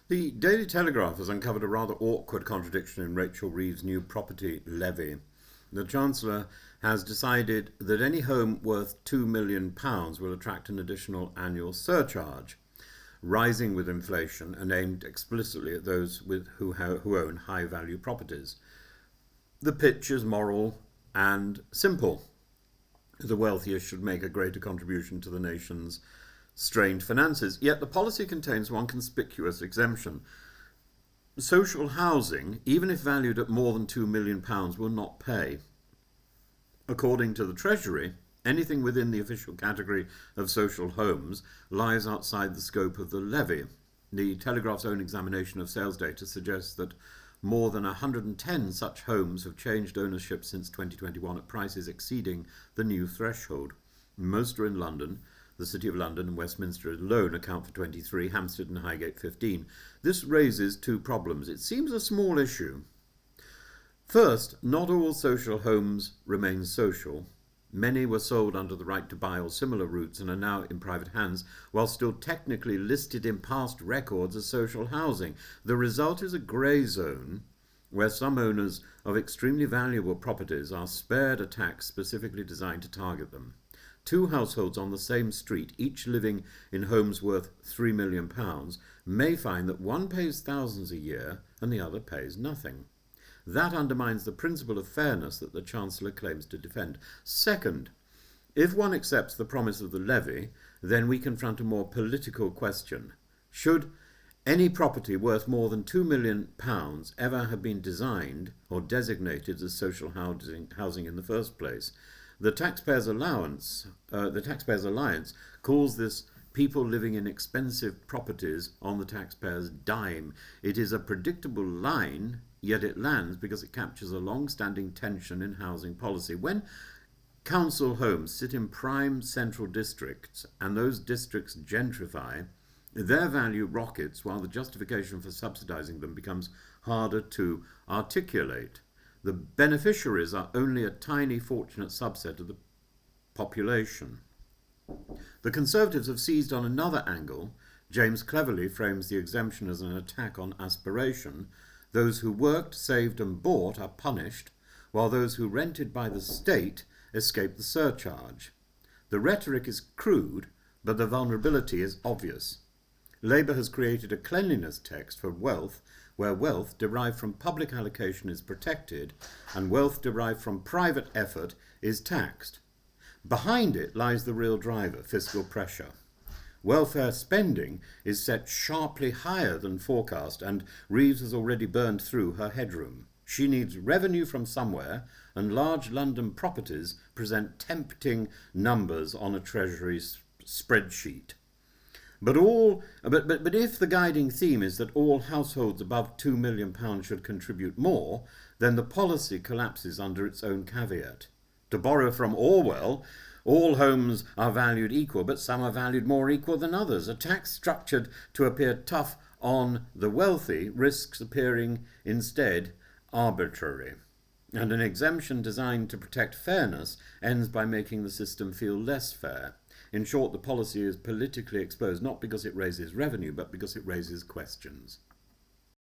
The Daily Telegraph has uncovered a rather awkward contradiction in Rachel Reeves' new property levy. The Chancellor has decided that any home worth £2 million will attract an additional annual surcharge, rising with inflation and aimed explicitly at those who own high-value properties. The pitch is moral and simple. The wealthiest should make a greater contribution to the nation's strained finances. Yet the policy contains one conspicuous exemption. Social housing, even if valued at more than £2 million, will not pay. According to the Treasury, anything within the official category of social homes lies outside the scope of the levy. The Telegraph's own examination of sales data suggests that more than 110 such homes have changed ownership since 2021 at prices exceeding the new threshold. Most are in London. The City of London and Westminster alone account for 23, Hampstead and Highgate 15. This raises two problems. It seems a small issue. First, not all social homes remain social. Many were sold under the right to buy or similar routes and are now in private hands, while still technically listed in past records as social housing. The result is a grey zone where some owners of extremely valuable properties are spared a tax specifically designed to target them. Two households on the same street, each living in homes worth £3 million, may find that one pays thousands a year and the other pays nothing. That undermines the principle of fairness that the Chancellor claims to defend. Second, if one accepts the promise of the levy, then we confront a more political question. Should any property worth more than £2 million ever have been designed or designated as social housing in the first place? The Taxpayers' Alliance calls this people living in expensive properties on the taxpayer's dime. It is a predictable line, yet it lands because it captures a long-standing tension in housing policy. When council homes sit in prime central districts and those districts gentrify, their value rockets while the justification for subsidising them becomes harder to articulate. The beneficiaries are only a tiny, fortunate subset of the population. The Conservatives have seized on another angle. James cleverly frames the exemption as an attack on aspiration. Those who worked, saved and bought are punished, while those who rented by the state escape the surcharge. The rhetoric is crude, but the vulnerability is obvious. Labour has created a cleanliness text for wealth, where wealth derived from public allocation is protected and wealth derived from private effort is taxed. Behind it lies the real driver, fiscal pressure. Welfare spending is set sharply higher than forecast, and Reeves has already burned through her headroom. She needs revenue from somewhere, and large London properties present tempting numbers on a Treasury spreadsheet. But if the guiding theme is that all households above £2 million should contribute more, then the policy collapses under its own caveat. To borrow from Orwell, all homes are valued equal, but some are valued more equal than others. A tax structured to appear tough on the wealthy risks appearing instead arbitrary. And an exemption designed to protect fairness ends by making the system feel less fair. In short, the policy is politically exposed not because it raises revenue, but because it raises questions.